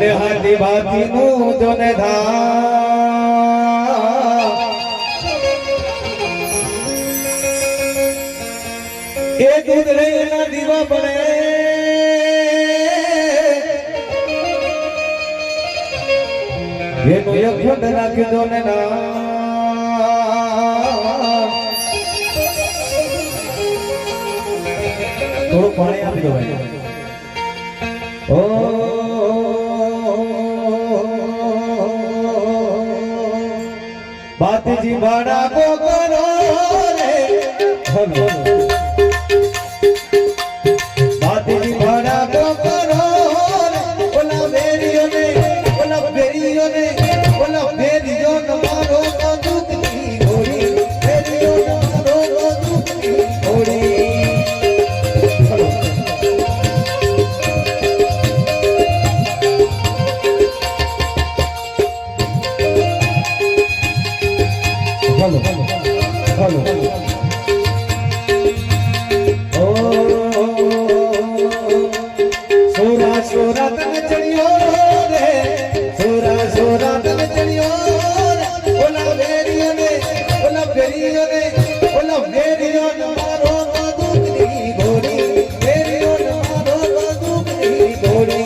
ભલે હાથી ભાતી નું જોને ધા એ દૂધ લઈને દીવા બને એનો યખંડ નાખી દો ને ના થોડું પાણી આપી દો ભાઈ ઓ બાતજી ભાડા કો કરો રે ભલો બાતજી ભાડા કો કરો રે ઓલા બેરીઓ ને ઓલા બેરીઓ ને ઓલા બેરીઓ તમારો દુખની ઘોડી બેરીઓ તમારો દુખની ઘોડી Hello, hello, hello. Sura, sura, tan chadiyo re. Sura, sura, tan chadiyo re. Ola beriyo ne, ola beriyo ne, ola beriyo ne maro dukni gori. Beriyo ne maro dukni gori.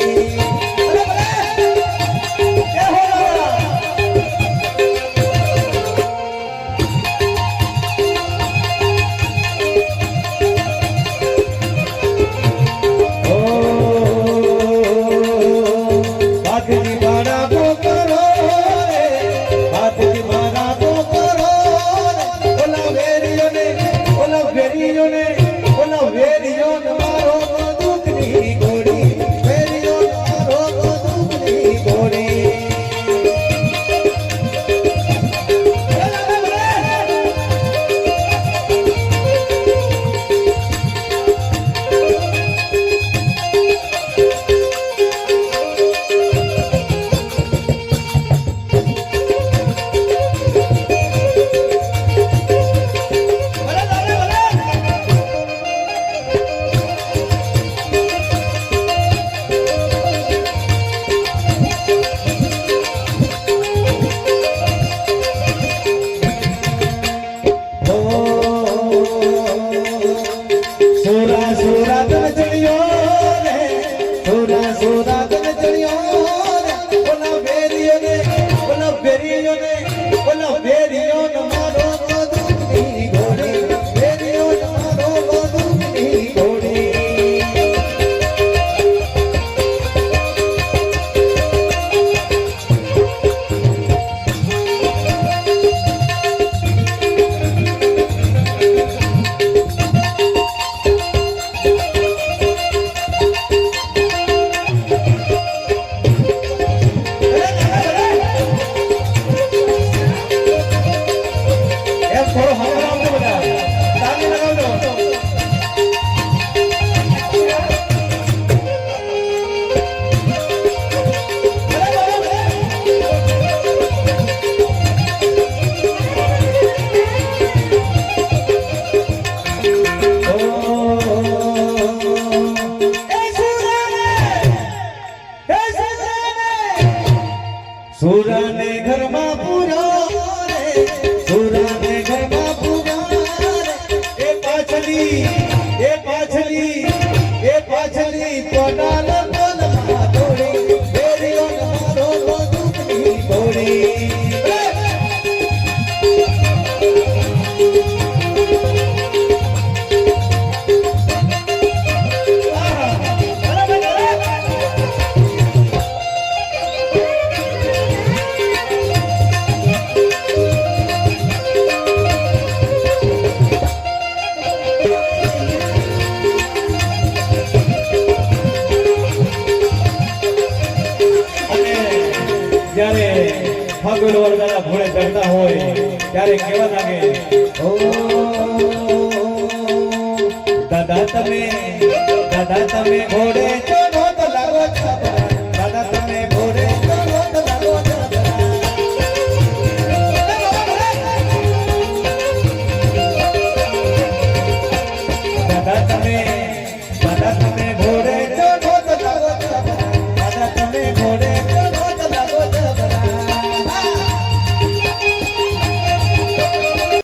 સુરા ને ઘરમાં પૂરો રે સુરા ને ઘરમાં પૂરો રે એ પાછલી કોડાલ કોલમાં દોડી બેરીઓ મારો દુખની ઘોડી જ્યારે ફાગુન વરદાના ભોળે ચડતા હોય ત્યારે કેવા લાગે ઓ દાદા તમે ઘોડે